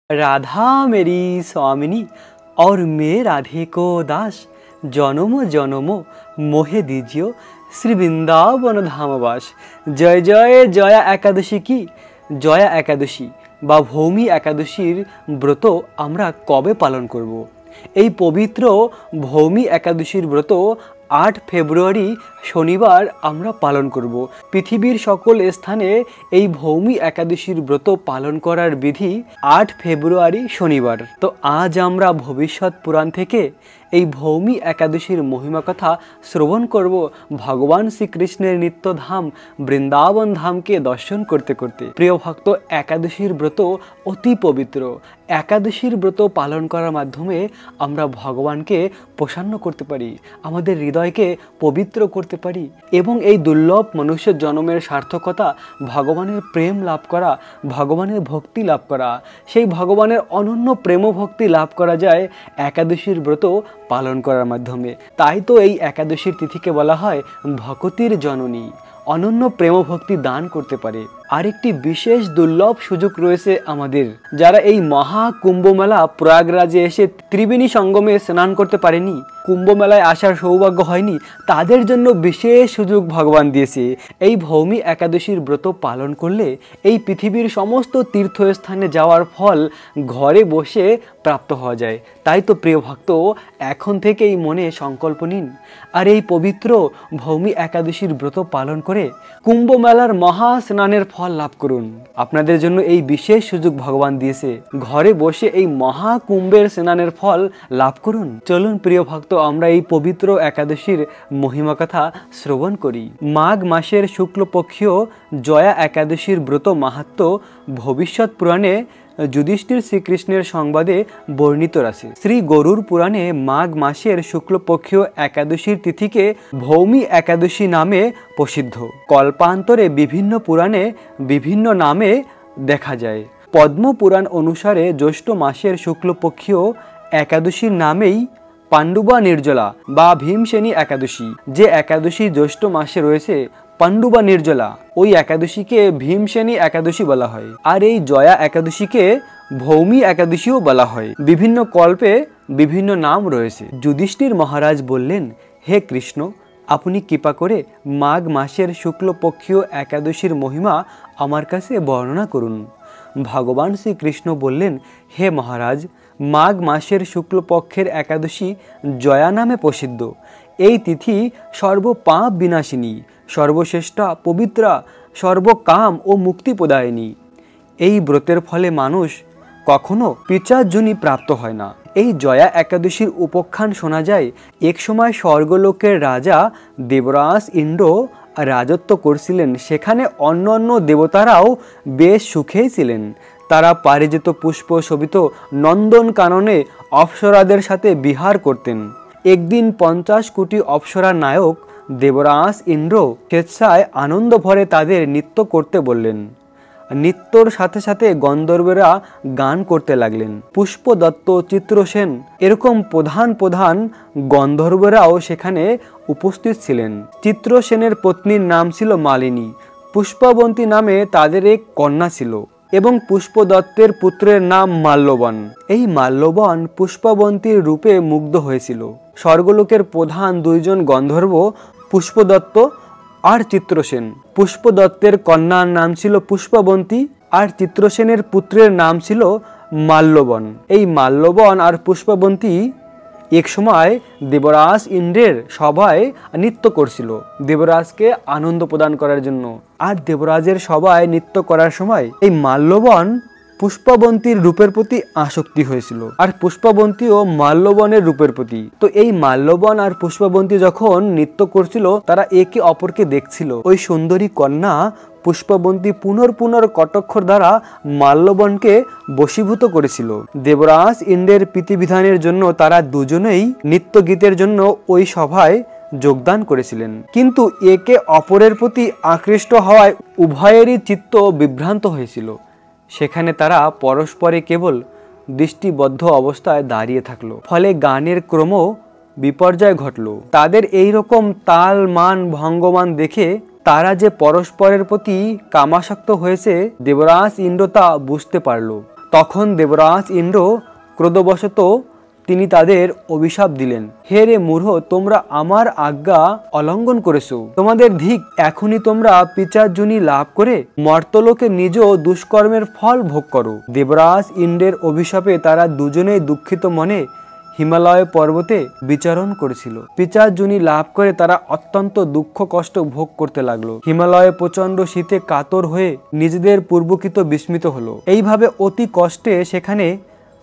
राधा मेरी स्वामिनी और मैं राधे को दास, जन्म जन्म मोहे दीजियो श्री বৃন্দাবন ধামবাস। জয় জয় জয়া একাদশী কি, জয়া একাদশী বা ভৌমি একাদশীর ব্রত আমরা কবে পালন করব? এই পবিত্র ভৌমি একাদশীর ব্রত 8 ফেব্রুয়ারি শনিবার আমরা পালন করব। পৃথিবীর সকল স্থানে এই ভৌমি একাদশীর ব্রত পালন করার বিধি 8 ফেব্রুয়ারি শনিবার। তো আজ আমরা ভবিষ্যৎ পুরাণ থেকে এই ভৌমি একাদশীর মহিমা কথা শ্রবণ করব, ভগবান শ্রীকৃষ্ণের নিত্যধাম বৃন্দাবন ধামকে দর্শন করতে করতে। প্রিয় ভক্ত, একাদশীর ব্রত অতি পবিত্র। একাদশীর ব্রত পালন করার মাধ্যমে আমরা ভগবানকে প্রসন্ন করতে পারি, আমাদের হৃদয়কে পবিত্র করতে পারি এবং এই দুর্লভ মনুষ্য জন্মের সার্থকতা ভগবানের প্রেম লাভ করা, ভগবানের ভক্তি লাভ করা। সেই ভগবানের অনন্য প্রেম ভক্তি লাভ করা যায় একাদশীর ব্রত পালন করার মাধ্যমে। তাই তো এই একাদশীর তিথিকে বলা হয় ভকতির জননী, অনন্য প্রেম ভক্তি দান করতে পারে। আরেকটি বিশেষ দুর্লভ সুযোগ রয়েছে আমাদের, যারা এই মহা কুম্ভ মেলা প্রয়াগরাজে এসে ত্রিবেণী সঙ্গমে স্নান করতে পারেনি, কুম্ভ মেলায় আসার সৌভাগ্য হয়নি, তাদের জন্য বিশেষ সুযোগ ভগবান দিয়েছে। এই ভৌমি একাদশীর ব্রত পালন করলে এই পৃথিবীর সমস্ত তীর্থস্থানে যাওয়ার ফল ঘরে বসে প্রাপ্ত হওয়া যায়। তাই তো প্রিয় ভক্ত, এখন থেকেই মনে সংকল্প নিন আর এই পবিত্র ভৌমি একাদশীর ব্রত পালন করে কুম্ভ মেলার মহা স্নানের ফল লাভ করুন। আপনাদের জন্য এই বিশেষ সুযোগ ভগবান দিয়েছে, ঘরে বসে এই মহা কুম্ভের স্নানের ফল লাভ করুন। চলুন প্রিয় ভক্ত, আমরা এই পবিত্র একাদশীর মহিমা কথা শ্রবণ করি। মাঘ মাসের শুক্লপক্ষীয় জয়া একাদশীর ব্রত মাহাত্ম্য ভবিষ্যৎ পুরাণে যুধিষ্ঠির শ্রীকৃষ্ণের সংবাদে বর্ণিত আছে। শ্রী গরুর পুরাণে মাঘ মাসের শুক্লপক্ষীয় একাদশীর তিথিকে ভৌমি একাদশী নামে প্রসিদ্ধ। কল্পান্তরে বিভিন্ন পুরাণে বিভিন্ন নামে দেখা যায়। পদ্ম পুরাণ অনুসারে জ্যৈষ্ঠ মাসের শুক্লপক্ষীয় একাদশীর নামেই পাণ্ডুবা নির্জলা বা ভীমসেনী একাদশী। যে একাদশী জ্যৈষ্ঠ মাসে রয়েছে পাণ্ডুবা নির্জলা, ওই একাদশীকে ভীমসেনী একাদশী বলা হয়। আর এই জয়া একাদশীকে ভৌমি একাদশীও বলা হয়। বিভিন্ন কল্পে বিভিন্ন নাম রয়েছে। যুধিষ্ঠির মহারাজ বললেন, হে কৃষ্ণ, আপনি কৃপা করে মাঘ মাসের শুক্লপক্ষীয় একাদশীর মহিমা আমার কাছে বর্ণনা করুন। ভগবান শ্রীকৃষ্ণ বললেন, হে মহারাজ, মাঘ মাসের শুক্লপক্ষের একাদশী জয়া নামে প্রসিদ্ধ। এই তিথি সর্বপাপ বিনাশিনী, সর্বশ্রেষ্ঠা, পবিত্রা, সর্বকাম ও মুক্তি প্রদায়িনী। এই ব্রতের ফলে মানুষ কখনো পিচার্জনী প্রাপ্ত হয় না। এই জয়া একাদশীর উপাখ্যান শোনা যায়, এক সময় স্বর্গলোকের রাজা দেবরাজ ইন্দ্র রাজত্ব করছিলেন। সেখানে অন্য অন্য দেবতারাও বেশ সুখেই ছিলেন। তারা পারিজাত পুষ্প শোভিত নন্দন কাননে অপ্সরাদের সাথে বিহার করতেন। একদিন 50 কোটি অপ্সরার নায়ক দেবরাজ ইন্দ্র স্বেচ্ছায় আনন্দ ভরে তাদের নৃত্য করতে বললেন। নৃত্যর সাথে সাথে গন্ধর্বরা গান করতে লাগলেন। পুষ্পদত্ত, চিত্রসেন এরকম প্রধান প্রধান গন্ধর্বরাও সেখানে উপস্থিত ছিলেন। চিত্রসেনের পত্নীর নাম ছিল মালিনী। পুষ্পবন্তী নামে তাদের এক কন্যা ছিল এবং পুষ্পদত্তের পুত্রের নাম মাল্যবান। এই মাল্যবান পুষ্পবন্তীর রূপে মুগ্ধ হয়েছিল। স্বর্গলোকের প্রধান 2 জন গন্ধর্ব পুষ্পদত্ত আর চিত্রসেন। পুষ্পদত্তের কন্যার নাম ছিল পুষ্পবন্তী আর চিত্রসেনের পুত্রের নাম ছিল মাল্যবান। এই মাল্যবান আর পুষ্পবন্তী এক সময় দেবরাজ ইন্দ্রের সভায় নৃত্য করছিল, দেবরাজকে আনন্দ প্রদান করার জন্য। আর দেবরাজের সভায় নৃত্য করার সময় এই মাল্যবান পুষ্পবন্তীর রূপের প্রতি আসক্তি হয়েছিল আর পুষ্পবন্তীও মাল্যবানের রূপের প্রতি। তো এই মাল্যবান আর পুষ্পবন্তী যখন নৃত্য করছিল, তারা একে অপরকে দেখছিল। ওই সুন্দরী কন্যা পুষ্পবন্তী পুনর কটাক্ষর দ্বারা মাল্যবানকে বশীভূত করেছিল। দেবরাজ ইন্দ্রের প্রীতিবিধানের জন্য তারা দুজনেই নৃত্য গীতের জন্য ওই সভায় যোগদান করেছিলেন। কিন্তু একে অপরের প্রতি আকৃষ্ট হওয়ায় উভয়েরই চিত্ত বিভ্রান্ত হয়েছিল। সেখানে তারা পরস্পরে কেবল দৃষ্টিবদ্ধ অবস্থায় দাঁড়িয়ে থাকলো। ফলে গানের ক্রম বিপর্যয় ঘটল। তাদের এই রকম তাল মান ভঙ্গমান দেখে তারা যে পরস্পরের প্রতি কামাসক্ত হয়েছে, দেবরাজ ইন্দ্র তা বুঝতে পারল। তখন দেবরাজ ইন্দ্র ক্রোধবশত তিনি তাদের অভিশাপ দিলেন, হে রে মূঢ়, তোমরা আমার আজ্ঞা অলঙ্ঘন করেছো, তোমাদের ধিক, এখনই তোমরা পিচার্জনী লাভ করে মর্তলোকে নিজ দুষ্কর্মের ফল ভোগ করো। দেবরাজ ইন্দ্রের অভিশাপে তারা দুজনেই দুঃখিত মনে হিমালয় পর্বতে বিচরণ করেছিল। পিচার্জনী লাভ করে তারা অত্যন্ত দুঃখ কষ্ট ভোগ করতে লাগলো। হিমালয়ে প্রচন্ড শীতে কাতর হয়ে নিজেদের পূর্বকৃত বিস্মিত হলো। এইভাবে অতি কষ্টে সেখানে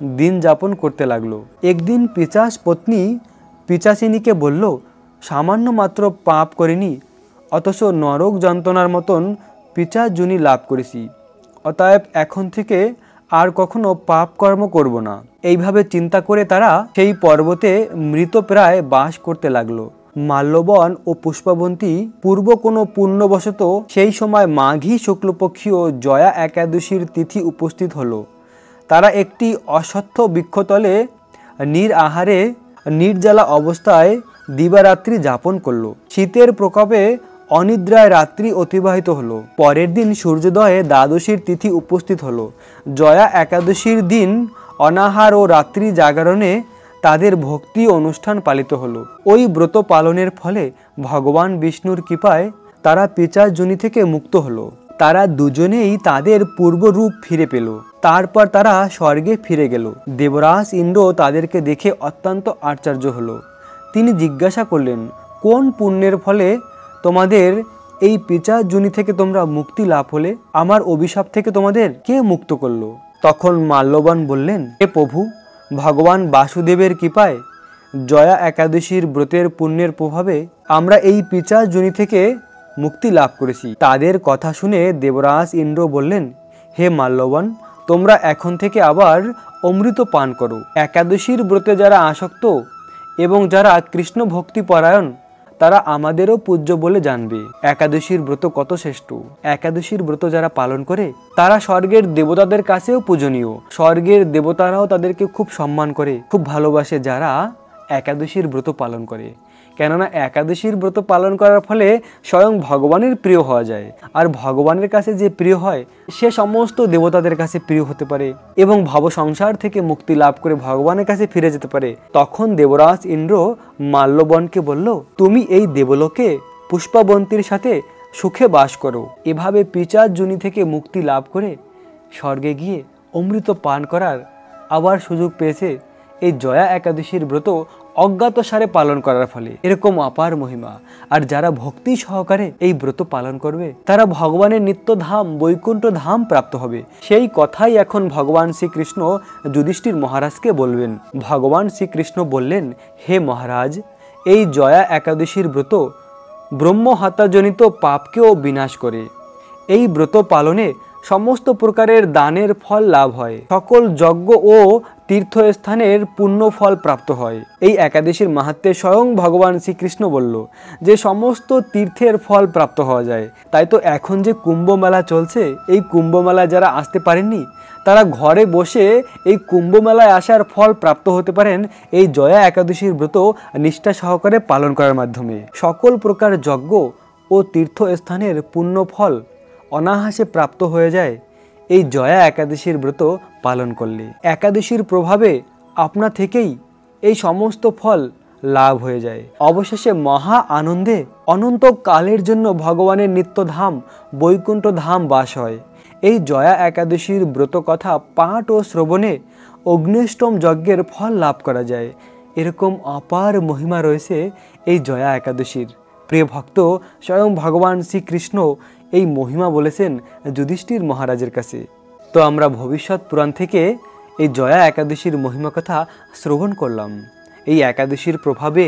দিন যাপন করতে লাগলো। একদিন পিচাস পত্নী পিচাসিনীকে বলল, সামান্য মাত্র পাপ করিনি, অথচ নরক যন্ত্রণার মতন পিচার্জনী লাভ করেছি, অতএব এখন থেকে আর কখনো পাপ কর্ম করব না। এইভাবে চিন্তা করে তারা সেই পর্বতে মৃতপ্রায় বাস করতে লাগলো। মাল্যবন ও পুষ্পবন্তী পূর্ব কোনো পুণ্যবশত সেই সময় মাঘী শুক্লপক্ষীয় জয়া একাদশীর তিথি উপস্থিত হলো। তারা একটি অশ্বত্থ বৃক্ষতলে নিরাহারে নির্জলা অবস্থায় দিবারাত্রি যাপন করলো। শীতের প্রকোপে অনিদ্রায় রাত্রি অতিবাহিত হলো। পরের দিন সূর্যোদয়ে দ্বাদশীর তিথি উপস্থিত হলো। জয়া একাদশীর দিন অনাহার ও রাত্রি জাগরণে তাদের ভক্তি অনুষ্ঠান পালিত হলো। ওই ব্রত পালনের ফলে ভগবান বিষ্ণুর কৃপায় তারা পিচার্জনী থেকে মুক্ত হলো। তারা দুজনেই তাদের পূর্বরূপ ফিরে পেল। তারপর তারা স্বর্গে ফিরে গেল। দেবরাজ ইন্দ্র তাদেরকে দেখে অত্যন্ত আশ্চর্য হলো। তিনি জিজ্ঞাসা করলেন, কোন পুণ্যের ফলে তোমাদের এই পিচার্জনী থেকে তোমরা মুক্তি লাভ হলে? আমার অভিশাপ থেকে তোমাদের কে মুক্ত করলো? তখন মাল্যবান বললেন, হে প্রভু, ভগবান বাসুদেবের কৃপায় জয়া একাদশীর ব্রতের পুণ্যের প্রভাবে আমরা এই পিচার্জনী থেকে মুক্তি লাভ করেছি। তাদের কথা শুনে দেবরাজ ইন্দ্র বললেন, হে মাল্যবান, তোমরা এখন থেকে আবার অমৃত পান করো। একাদশীর ব্রতে যারা আসক্ত এবং যারা কৃষ্ণ ভক্তি পরায়ণ তারা আমাদেরও পূজ্য বলে জানবে। একাদশীর ব্রত কত শ্রেষ্ঠ। একাদশীর ব্রত যারা পালন করে তারা স্বর্গের দেবতাদের কাছেও পূজনীয়। স্বর্গের দেবতারাও তাদেরকে খুব সম্মান করে, খুব ভালোবাসে যারা একাদশীর ব্রত পালন করে। কেননা একাদশীর ব্রত পালন করার ফলে স্বয়ং ভগবানের প্রিয় হওয়া যায়। আর ভগবানের কাছে যে প্রিয় হয় সে সমস্ত দেবতাদের কাছে প্রিয় হতে পারে এবং ভব সংসার থেকে মুক্তি লাভ করে ভগবানের কাছে ফিরে যেতে পারে। তখন দেবরাজ ইন্দ্র মাল্যবনকে বলল, তুমি এই দেবলোকে পুষ্পবন্তীর সাথে সুখে বাস করো। এভাবে পিচার্জনী থেকে মুক্তি লাভ করে স্বর্গে গিয়ে অমৃত পান করার আবার সুযোগ পেয়েছে এই জয়া একাদশীর ব্রত অজ্ঞাতসারে পালন করার ফলে। এরকম অপার মহিমা। আর যারা ভক্তি সহকারে এই ব্রত পালন করবে তারা ভগবানের নিত্য ধাম বৈকুণ্ঠ ধাম প্রাপ্ত হবে। সেই কথাই এখন ভগবান শ্রীকৃষ্ণ যুধিষ্ঠির মহারাজকে বলবেন। ভগবান শ্রীকৃষ্ণ বললেন, হে মহারাজ, এই জয়া একাদশীর ব্রত ব্রহ্ম হত্যাজনিত পাপকেও বিনাশ করে। এই ব্রত পালনে সমস্ত প্রকারের দানের ফল লাভ হয়। সকল যজ্ঞ ও তীর্থস্থানের পুণ্য ফল প্রাপ্ত হয়। এই একাদশীর মাহাত্ম্যে স্বয়ং ভগবান শ্রীকৃষ্ণ বলল যে সমস্ত তীর্থের ফল প্রাপ্ত হওয়া যায়। তাই তো এখন যে কুম্ভ মেলা চলছে, এই কুম্ভ মেলা যারা আসতে পারেননি তারা ঘরে বসে এই কুম্ভ মেলায় আসার ফল প্রাপ্ত হতে পারেন এই জয়া একাদশীর ব্রত নিষ্ঠা সহকারে পালন করার মাধ্যমে। সকল প্রকার যজ্ঞ ও তীর্থস্থানের পুণ্য ফল অনায়াসে প্রাপ্ত হয়ে যায় এই জয়া একাদশীর ব্রত পালন করলে। একাদশীর প্রভাবে আপনা থেকেই এই সমস্ত ফল লাভ হয়ে যায়। অবশেষে মহা আনন্দে অনন্ত কালের জন্য ভগবানের নিত্যধাম বৈকুণ্ঠ ধাম বাস হয়। এই জয়া একাদশীর ব্রত কথা পাঠ ও শ্রবণে অগ্নিষ্টম যজ্ঞের ফল লাভ করা যায়। এরকম অপার মহিমা রয়েছে এই জয়া একাদশীর। প্রিয় ভক্ত, স্বয়ং ভগবান শ্রীকৃষ্ণ এই মহিমা বলেছেন যুধিষ্ঠির মহারাজের কাছে। তো আমরা ভবিষ্যৎ পুরাণ থেকে এই জয়া একাদশীর মহিমা কথা শ্রবণ করলাম। এই একাদশীর প্রভাবে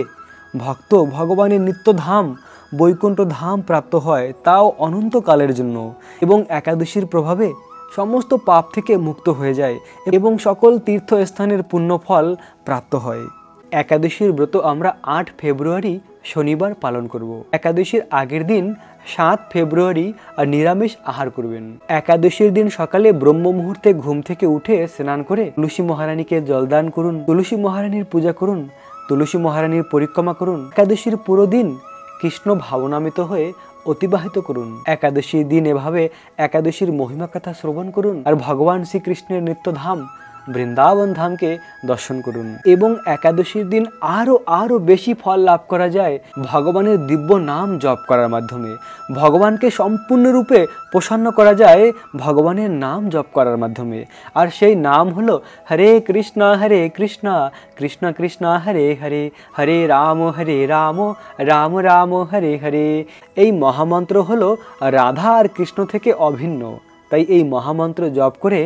ভক্ত ভগবানের নিত্যধাম বৈকুণ্ঠ ধাম প্রাপ্ত হয়, তাও অনন্তকালের জন্য। এবং একাদশীর প্রভাবে সমস্ত পাপ থেকে মুক্ত হয়ে যায় এবং সকল তীর্থস্থানের পুণ্যফল প্রাপ্ত হয়। একাদশীর ব্রত আমরা 8 ফেব্রুয়ারি শনিবার পালন করব। একাদশীর আগের দিন 7 ফেব্রুয়ারি আর নিরামিষ আহার করবেন। একাদশীর দিন সকালে ব্রহ্ম মুহূর্তে ঘুম থেকে উঠে স্নান করে তুলসী মহারানীকে জলদান করুন, তুলসী মহারানীর পূজা করুন, তুলসী মহারানীর পরিক্রমা করুন। একাদশীর পুরো দিন কৃষ্ণ ভাবনামিত হয়ে অতিবাহিত করুন। একাদশীর দিন এভাবে একাদশীর মহিমা কথা শ্রবণ করুন আর ভগবান শ্রীকৃষ্ণের নিত্যধাম বৃন্দাবন ধামকে দর্শন করুন। এবং একাদশীর দিন আরো বেশি ফল লাভ করা যায় ভগবানের দিব্য নাম জপ করার মাধ্যমে। ভগবানকে সম্পূর্ণরূপে প্রসন্ন করা যায় ভগবানের নাম জপ করার মাধ্যমে। আর সেই নাম হলো হরে কৃষ্ণ কৃষ্ণ কৃষ্ণ হরে হরে, হরে রাম রাম রাম হরে হরে। এই মহামন্ত্র হলো রাধা আর কৃষ্ণ থেকে অভিন্ন। তাই এই মহামন্ত্র জপ করে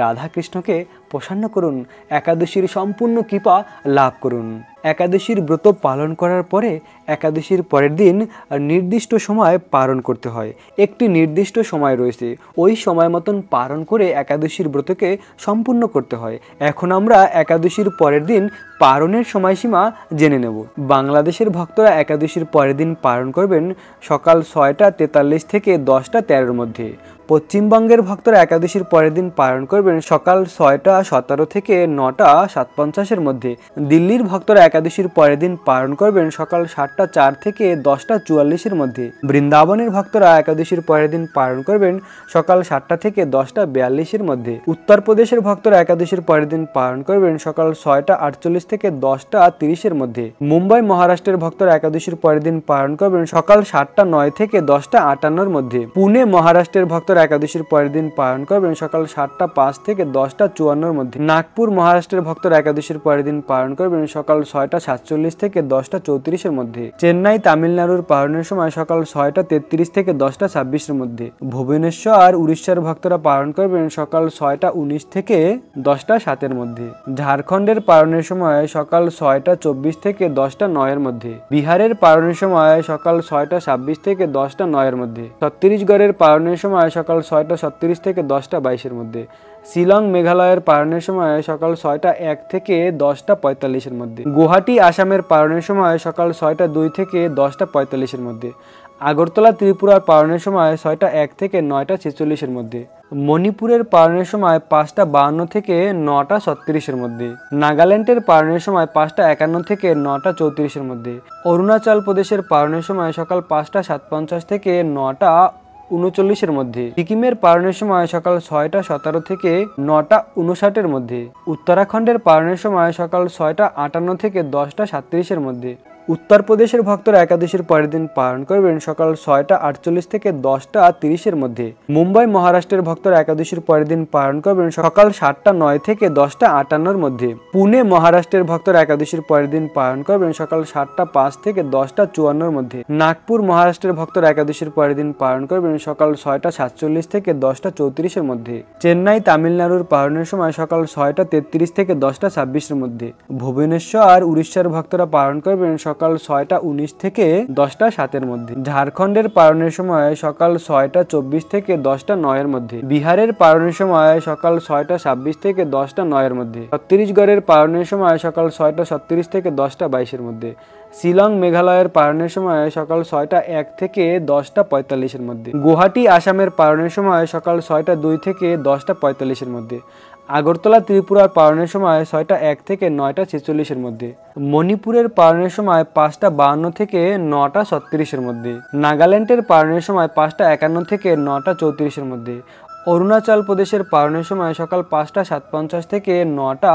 রাধা কৃষ্ণকে প্রসন্ন করুন, একাদশীর সম্পূর্ণ কৃপা লাভ করুন। একাদশীর ব্রত পালন করার পরে একাদশীর পরের দিন নির্দিষ্ট সময় পালন করতে হয়। একটি নির্দিষ্ট সময় রয়েছে, ওই সময় মতন পালন করে একাদশীর ব্রতকে সম্পূর্ণ করতে হয়। এখন আমরা একাদশীর পরের দিন পালনের সময়সীমা জেনে নেব। বাংলাদেশের ভক্তরা একাদশীর পরের দিন পালন করবেন সকাল 6টা 43 থেকে 10টা 13-র মধ্যে। পশ্চিমবঙ্গের ভক্তরা একাদশীর পরের দিন পালন করবেন সকাল 6টা 17 থেকে 9টা 57-এর মধ্যে। দিল্লির ভক্তরা একাদশীর পরের দিন পালন করবেন সকাল 7টা 4 থেকে 10টা 44-এর মধ্যে। বৃন্দাবনের ভক্তরা একাদশীর পরের দিন পালন করবেন সকাল 7টা থেকে 10টা 42-এর মধ্যে। উত্তরপ্রদেশের ভক্তরা একাদশীর পরের দিন পালন করবেন সকাল 6টা 48 থেকে 10টা 30-এর মধ্যে। মুম্বাই মহারাষ্ট্রের ভক্তরা একাদশীর পরের দিন পালন করবেন সকাল 7টা 9 থেকে 10টা 58-এর মধ্যে। পুনে মহারাষ্ট্রের ভক্তরা একাদশীর পরের দিন পালন করবেন সকাল 7টা 5 থেকে 10টা 54-এর মধ্যে। নাগপুর মহারাষ্ট্রের ভক্তরা একাদশীর পরের দিন পালন করবেন সকাল 6টা 47 থেকে 10টা 34-এর মধ্যে। চেন্নাই তামিলনাড়ুর পালনের সময় সকাল 6টা 33 থেকে 10টা 26-এর মধ্যে। ভুবনেশ্বর আর উড়িষ্যার ভক্তরা পালন করবেন সকাল 6টা 19 থেকে 10টা 7-এর মধ্যে। ঝাড়খণ্ডের পালনের সময় সকাল 6টা 24 থেকে 10টা 9-এর মধ্যে। বিহারের পালনের সময় সকাল 6টা 26 থেকে 10টা 9-এর মধ্যে। ছত্তিশগড়ের পালনের সময় সকাল 6টা 37 থেকে 10টা 22-এর মধ্যে। শিলং মেঘালয়ের পালনের সময় সকাল 6টা 1 থেকে 10টা 45-এর মধ্যে। গুয়াহাটি আসামের পালনের সময় সকাল 6টা 2 থেকে 10টা 45-এর মধ্যে। আগরতলা ত্রিপুরার পালনের সময় 6টা 1 থেকে 9টা 46-এর মধ্যে। মণিপুরের পালনের সময় 5টা 52 থেকে 9টা 36-এর মধ্যে। নাগাল্যান্ডের পালনের সময় 5টা 51 থেকে 9টা 34-এর মধ্যে। অরুণাচল প্রদেশের পালনের সময় সকাল 5টা 57 থেকে 9টা 39-এর মধ্যে। সিকিমের পালনের সময় সকাল 6টা 17 থেকে 9টা 59-এর মধ্যে। উত্তরাখণ্ডের পালনের সময় সকাল 6টা 58 থেকে 10টা 37-এর মধ্যে। উত্তরপ্রদেশের ভক্তরা একাদশীর পরের দিন পালন করবেন সকাল 6টা 48 থেকে 10টা 30-এর মধ্যে। মুম্বাই মহারাষ্ট্রের ভক্তরা একাদশীর পরের দিন পালন করবেন সকাল 7টা 9 থেকে 10টা 58-এর মধ্যে। পুনে মহারাষ্ট্রের ভক্তরা একাদশীর পরের দিন পালন করবেন সকাল 7টা 5 থেকে 10টা 54-এর মধ্যে। নাগপুর মহারাষ্ট্রের ভক্তরা একাদশীর পরের দিন পালন করবেন সকাল 6টা 47 থেকে 10টা 34-এর মধ্যে। চেন্নাই তামিলনাড়ুর পালনের সময় সকাল 6টা 33 থেকে 10টা 26-এর মধ্যে। ভুবনেশ্বর আর উড়িষ্যার ভক্তরা পালন করবেন সকাল 6টা 19 থেকে 10টা 7-এর মধ্যে। ঝাড়খণ্ডের পালনের সময় সকাল 6টা 24 থেকে 10টা 9-এর মধ্যে। বিহারের পালনের সময় সকাল 6টা 26 থেকে 10টা 9-এর মধ্যে। ছত্তিশগড়ের পালনের সময় সকাল 6টা 37 থেকে 10টা 22-এর মধ্যে। শিলং মেঘালয়ের পালনের সময় সকাল 6টা 1 থেকে 10টা 45-এর মধ্যে। গুয়াহাটি আসামের পালনের সময় সকাল 6টা 2 থেকে 10টা 45-এর মধ্যে। আগরতলা ত্রিপুরার পালনের সময় 6টা 1 থেকে 9টা 46-এর মধ্যে। মণিপুরের পালনের সময় 5টা 52 থেকে 9টা 36-এর মধ্যে। নাগাল্যান্ডের পালনের সময় 5টা 51 থেকে 9টা 34-এর মধ্যে। অরুণাচল প্রদেশের পালনের সময় সকাল 5টা 57 থেকে 9টা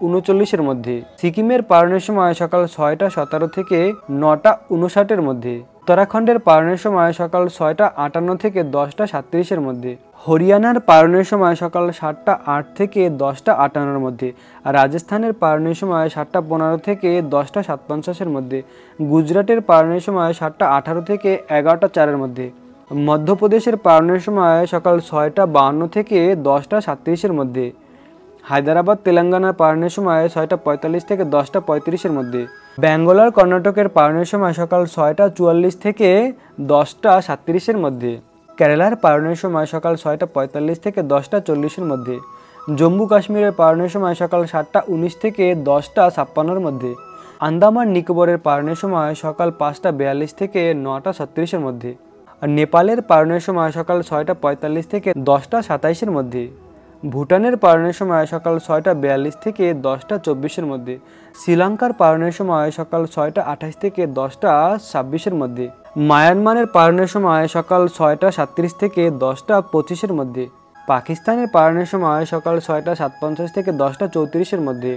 39-এর মধ্যে। সিকিমের পালনের সময় সকাল 6টা 17 থেকে 9টা 59-এর মধ্যে। উত্তরাখণ্ডের পালনের সময় সকাল 6টা 58 থেকে 10টা 37-এর মধ্যে। হরিয়ানার পালনের সময় সকাল 7টা 8 থেকে 10টা 58-এর মধ্যে। আর রাজস্থানের পালনের সময় 7টা 15 থেকে 10টা 57-এর মধ্যে। গুজরাটের পালনের সময় 7টা 18 থেকে 11টা 4-এর মধ্যে। মধ্যপ্রদেশের পালনের সময় সকাল 6টা 52 থেকে 10টা 37-এর মধ্যে। হায়দ্রাবাদ তেলেঙ্গানার পালনের সময় 6টা 45 থেকে 10টা 35-এর মধ্যে। ব্যাঙ্গালোর কর্ণাটকের পালনের সময় সকাল 6টা 44 থেকে 10টা 37-এর মধ্যে। কেরালার পালনের সময় সকাল 6টা 45 থেকে 10টা 40-এর মধ্যে। জম্মু কাশ্মীরের পালনের সময় সকাল 7টা 19 থেকে 10টা 56-এর মধ্যে। আন্দামান নিকোবরের পালনের সময় সকাল 5টা 42 থেকে 9টা 36-এর মধ্যে। আর নেপালের পালনের সময় সকাল 6টা 45 থেকে 10টা 27-এর মধ্যে। ভুটানের পালনের সময় সকাল 6টা 42 থেকে 10টা 24-এর মধ্যে। শ্রীলঙ্কার পালনের সময় সকাল 6টা 28 থেকে 10টা 26-এর মধ্যে। মায়ানমারের পালনের সময় সকাল 6টা 37 থেকে 10টা 25-এর মধ্যে। পাকিস্তানের পালনের সময় সকাল 6টা 57 থেকে 10টা 34-এর মধ্যে।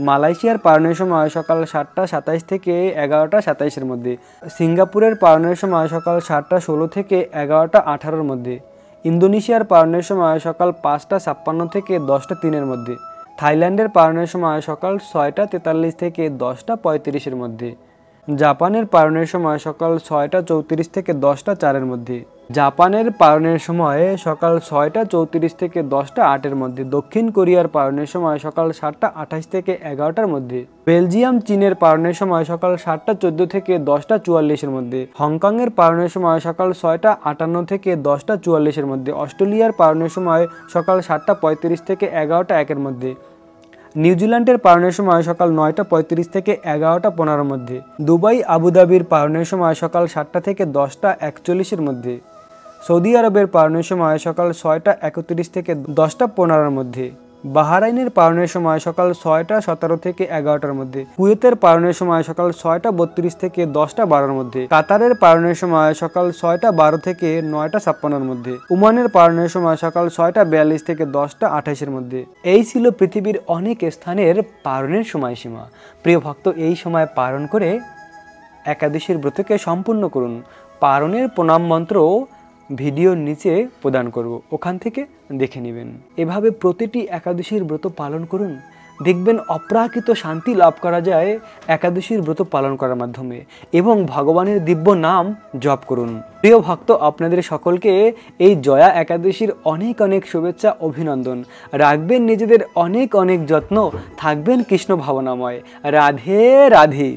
মালয়েশিয়ার পালনের সময় সকাল 7টা 27 থেকে 11টা 27-এর মধ্যে। সিঙ্গাপুরের পালনের সময় সকাল 7টা 16 থেকে 11টা 18-এর মধ্যে। ইন্দোনেশিয়ার পালনের সময় সকাল 5টা 56 থেকে 10টা 3-এর মধ্যে। থাইল্যান্ডের পালনের সময় সকাল 6টা 43 থেকে 10টা 35-এর মধ্যে। জাপানের পালনের সময় সকাল 6টা 34 থেকে 10টা 4-এর মধ্যে। জাপানের পালনের সময় সকাল 6টা 34 থেকে 10টা 8-এর মধ্যে। দক্ষিণ কোরিয়ার পালনের সময় সকাল 7টা 28 থেকে 11টার মধ্যে। বেলজিয়াম চীনের পালনের সময় সকাল 7টা 14 থেকে 10টা 44-এর মধ্যে। হংকংয়ের পালনের সময় সকাল 6টা 58 থেকে 10টা 44-এর মধ্যে। অস্ট্রেলিয়ার পালনের সময় সকাল 7টা 35 থেকে 11টা 1-এর মধ্যে। নিউজিল্যান্ডের পালনের সময় সকাল 9টা 35 থেকে 11টা 15-এর মধ্যে। দুবাই আবুধাবির পালনের সময় সকাল 7টা থেকে 10টা 41-এর মধ্যে। সৌদি আরবের পালনের সময় সকাল 6টা 31 থেকে 10টা 15-এর মধ্যে। বাহরাইনের পালনের সময় সকাল 6টা 17 থেকে 11টার মধ্যে। কুয়েতের পালনের সময় সকাল 6টা 32 থেকে 10টা 12-এর মধ্যে। কাতারের পালনের সময় সকাল 6টা 12 থেকে 9টা 56-এর মধ্যে। ওমানের পালনের সময় সকাল 6টা 42 থেকে 10টা 28-এর মধ্যে। এই ছিল পৃথিবীর অনেক স্থানের পালনের সময়সীমা। প্রিয় ভক্ত, এই সময় পালন করে একাদশীর ব্রতকে সম্পূর্ণ করুন। পালনের প্রণাম মন্ত্র ভিডিওর নিচে প্রদান করব, ওখান থেকে দেখে নেবেন। এভাবে প্রতিটি একাদশীর ব্রত পালন করুন, দেখবেন অপ্রাকৃত শান্তি লাভ করা যায় একাদশীর ব্রত পালন করার মাধ্যমে, এবং ভগবানের দিব্য নাম জপ করুন। প্রিয় ভক্ত, আপনাদের সকলকে এই জয়া একাদশীর অনেক অনেক শুভেচ্ছা, অভিনন্দন। রাখবেন নিজেদের অনেক অনেক যত্ন, থাকবেন কৃষ্ণ ভাবনাময়। রাধে রাধে।